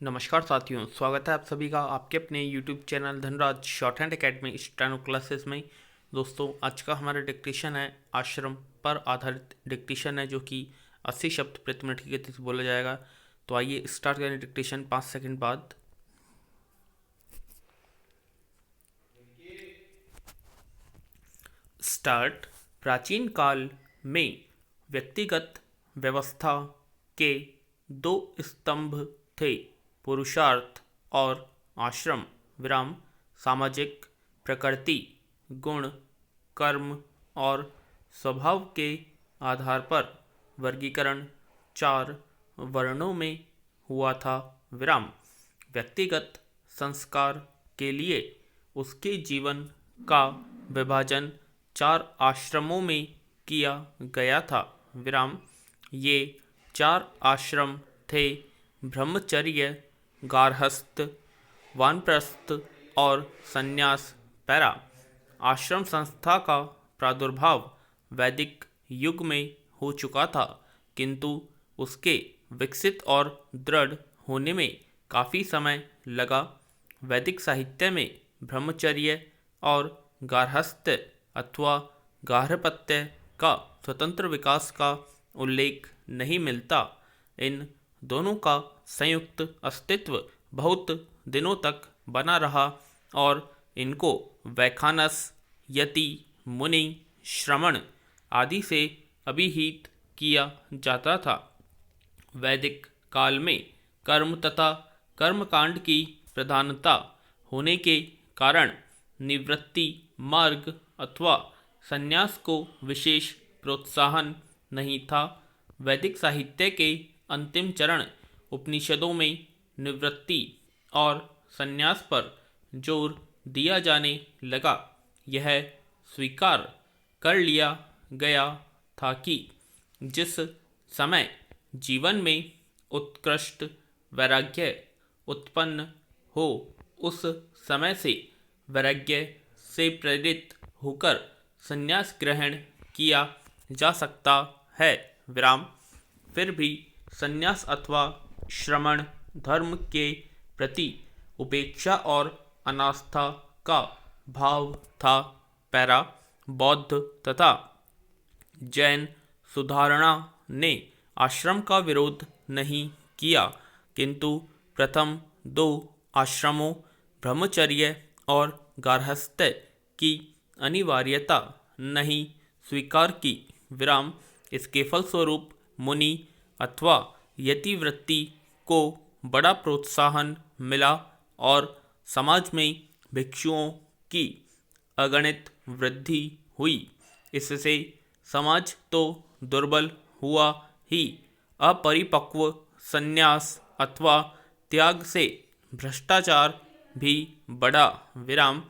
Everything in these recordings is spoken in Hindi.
नमस्कार साथियों, स्वागत है आप सभी का आपके अपने YouTube channel Dhanraj short hand academy steno classes में। दोस्तों, आज का हमारा डिक्टेशन है आश्रम पर आधारित डिक्टेशन है, जो कि 80 शब्द प्रति मिनट की गति से बोला जाएगा। तो आइए स्टार्ट करें डिक्टेशन 5 सेकंड बाद। स्टार्ट। प्राचीन काल में व्यक्तिगत व्यवस्था के दो स्तंभ थे, पुरुषार्थ और आश्रम विराम। सामाजिक प्रकृति, गुण, कर्म और स्वभाव के आधार पर वर्गीकरण 4 वर्णों में हुआ था विराम। व्यक्तिगत संस्कार के लिए उसके जीवन का विभाजन 4 आश्रमों में किया गया था विराम। ये 4 आश्रम थे: ब्रह्मचर्य, गार्हस्थ, वानप्रस्थ और संन्यास। पैरा। आश्रम संस्था का प्रादुर्भाव वैदिक युग में हो चुका था, किंतु उसके विकसित और दृढ़ होने में काफ़ी समय लगा। वैदिक साहित्य में ब्रह्मचर्य और गार्हस्थ्य अथवा गार्हपत्य का स्वतंत्र विकास का उल्लेख नहीं मिलता। इन दोनों का संयुक्त अस्तित्व बहुत दिनों तक बना रहा और इनको वैखानस, यति, मुनि, श्रमण आदि से अभिहित किया जाता था। वैदिक काल में कर्म तथा कर्मकांड की प्रधानता होने के कारण निवृत्ति मार्ग अथवा संन्यास को विशेष प्रोत्साहन नहीं था। वैदिक साहित्य के अंतिम चरण उपनिषदों में निवृत्ति और संन्यास पर जोर दिया जाने लगा। यह स्वीकार कर लिया गया था कि जिस समय जीवन में उत्कृष्ट वैराग्य उत्पन्न हो, उस समय से वैराग्य से प्रेरित होकर संन्यास ग्रहण किया जा सकता है विराम। फिर भी संन्यास अथवा श्रमण धर्म के प्रति उपेक्षा और अनास्था का भाव था। पैरा। बौद्ध तथा जैन सुधारणा ने आश्रम का विरोध नहीं किया, किंतु प्रथम 2 आश्रमों ब्रह्मचर्य और गार्हस्थ्य की अनिवार्यता नहीं स्वीकार की विराम। इसके फलस्वरूप मुनि अथवा यतिवृत्ति को बड़ा प्रोत्साहन मिला और समाज में भिक्षुओं की अगणित वृद्धि हुई। इससे समाज तो दुर्बल हुआ ही, अपरिपक्व संन्यास अथवा त्याग से भ्रष्टाचार भी बढ़ा विराम।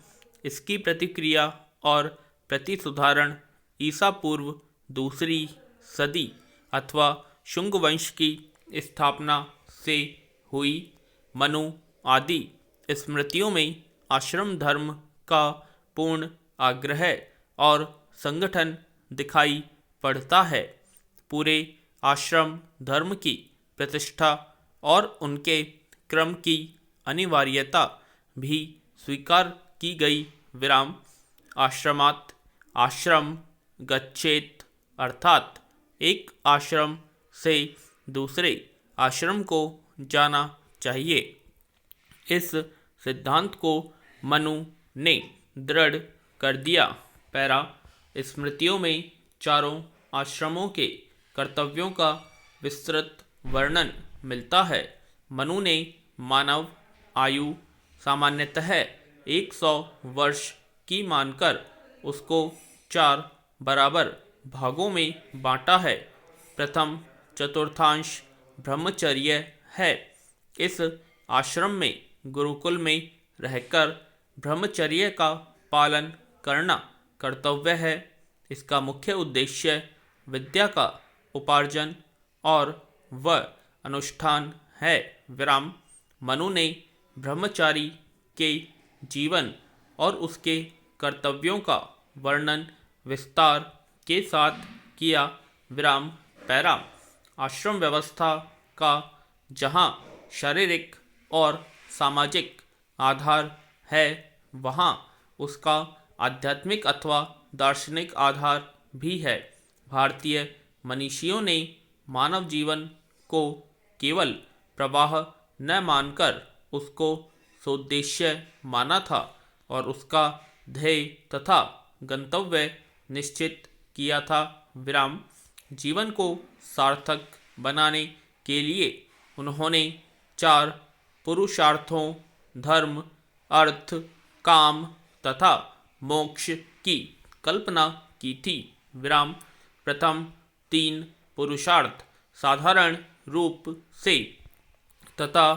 इसकी प्रतिक्रिया और प्रतिसुधारण ईसा पूर्व 2री सदी अथवा शुंग वंश की स्थापना से हुई। मनु आदि स्मृतियों में आश्रम धर्म का पूर्ण आग्रह और संगठन दिखाई पड़ता है। पूरे आश्रम धर्म की प्रतिष्ठा और उनके क्रम की अनिवार्यता भी स्वीकार की गई विराम। आश्रमात् आश्रम गच्छेत्, अर्थात एक आश्रम से दूसरे आश्रम को जाना चाहिए। इस सिद्धांत को मनु ने दृढ़ कर दिया। पैरा। स्मृतियों में चारों आश्रमों के कर्तव्यों का विस्तृत वर्णन मिलता है। मनु ने मानव आयु सामान्यतः 100 वर्ष की मानकर उसको 4 बराबर भागों में बांटा है। प्रथम चतुर्थांश ब्रह्मचर्य है। इस आश्रम में गुरुकुल में रहकर ब्रह्मचर्य का पालन करना कर्तव्य है। इसका मुख्य उद्देश्य विद्या का उपार्जन और व अनुष्ठान है विराम। मनु ने ब्रह्मचारी के जीवन और उसके कर्तव्यों का वर्णन विस्तार के साथ किया विराम। पैरा। आश्रम व्यवस्था का जहाँ शारीरिक और सामाजिक आधार है, वहाँ उसका आध्यात्मिक अथवा दार्शनिक आधार भी है। भारतीय मनीषियों ने मानव जीवन को केवल प्रवाह न मानकर उसको सोद्देश्य माना था और उसका ध्येय तथा गंतव्य निश्चित किया था। विराम। जीवन को सार्थक बनाने के लिए उन्होंने 4 पुरुषार्थों धर्म, अर्थ, काम तथा मोक्ष की कल्पना की थी। विराम। प्रथम 3 पुरुषार्थ साधारण रूप से तथा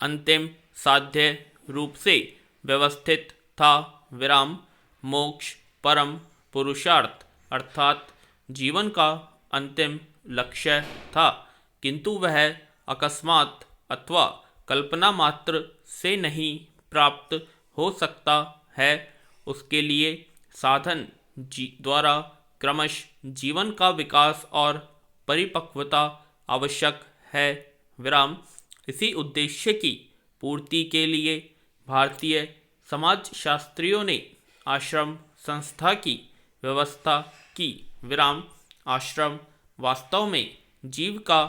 अंतिम साध्य रूप से व्यवस्थित था। विराम। मोक्ष परम पुरुषार्थ अर्थात जीवन का अंतिम लक्ष्य था, किंतु वह अकस्मात अथवा कल्पना मात्र से नहीं प्राप्त हो सकता है। उसके लिए साधन द्वारा क्रमशः जीवन का विकास और परिपक्वता आवश्यक है। विराम। इसी उद्देश्य की पूर्ति के लिए भारतीय समाजशास्त्रियों ने आश्रम संस्था की व्यवस्था की। विराम। आश्रम वास्तव में जीव का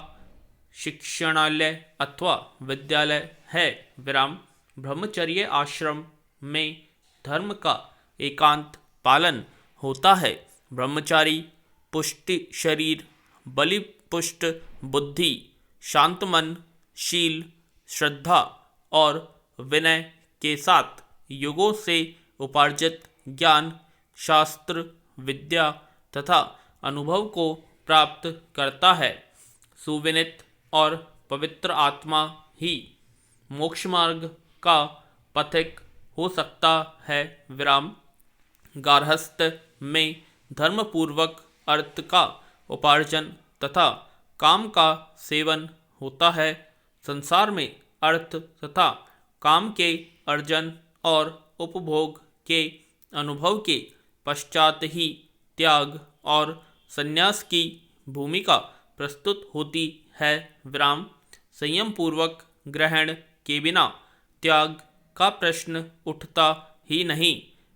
शिक्षणालय अथवा विद्यालय है। विराम। ब्रह्मचर्य आश्रम में धर्म का एकांत पालन होता है। ब्रह्मचारी पुष्टि शरीर, बलिपुष्ट बुद्धि, शांत मन, शील, श्रद्धा और विनय के साथ युगों से उपार्जित ज्ञान, शास्त्र, विद्या तथा अनुभव को प्राप्त करता है। सुविनीत और पवित्र आत्मा ही मोक्ष मार्ग का पथिक हो सकता है। विराम। गार्हस्थ में धर्मपूर्वक अर्थ का उपार्जन तथा काम का सेवन होता है। संसार में अर्थ तथा काम के अर्जन और उपभोग के अनुभव के पश्चात ही त्याग और संन्यास की भूमिका प्रस्तुत होती है। विराम। संयम पूर्वक ग्रहण के बिना त्याग का प्रश्न उठता ही नहीं।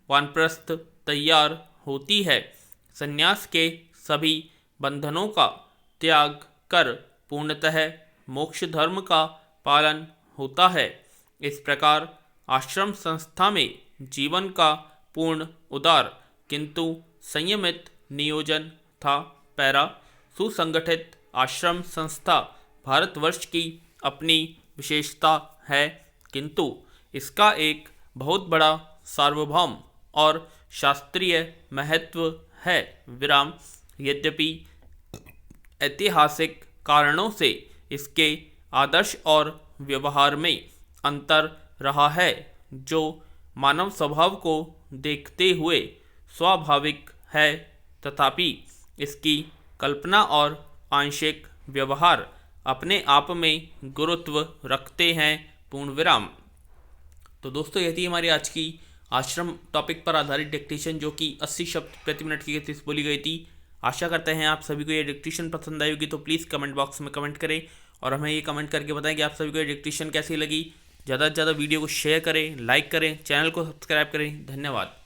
वानप्रस्थ तैयार होती है। संन्यास के सभी बंधनों का त्याग कर पूर्णतः मोक्ष धर्म का पालन होता है। इस प्रकार आश्रम संस्था में जीवन का पूर्ण उदार किंतु संयमित नियोजन था। पैरा। सुसंगठित आश्रम संस्था भारतवर्ष की अपनी विशेषता है, किंतु इसका एक बहुत बड़ा सार्वभौम और शास्त्रीय महत्व है। विराम। यद्यपि ऐतिहासिक कारणों से इसके आदर्श और व्यवहार में अंतर रहा है, जो मानव स्वभाव को देखते हुए स्वाभाविक है, तथापि इसकी कल्पना और आंशिक व्यवहार अपने आप में गुरुत्व रखते हैं। पूर्ण विराम। तो दोस्तों, यह थी हमारी आज की आश्रम टॉपिक पर आधारित डिक्टेशन, जो कि 80 शब्द प्रति मिनट की गति से बोली गई थी। आशा करते हैं आप सभी को ये डिक्टेशन पसंद आई होगी, तो प्लीज़ कमेंट बॉक्स में कमेंट करें और हमें ये कमेंट करके बताएं कि आप सभी को ये डिक्टेशन कैसी लगी। ज़्यादा से ज़्यादा वीडियो को शेयर करें, लाइक करें, चैनल को सब्सक्राइब करें। धन्यवाद।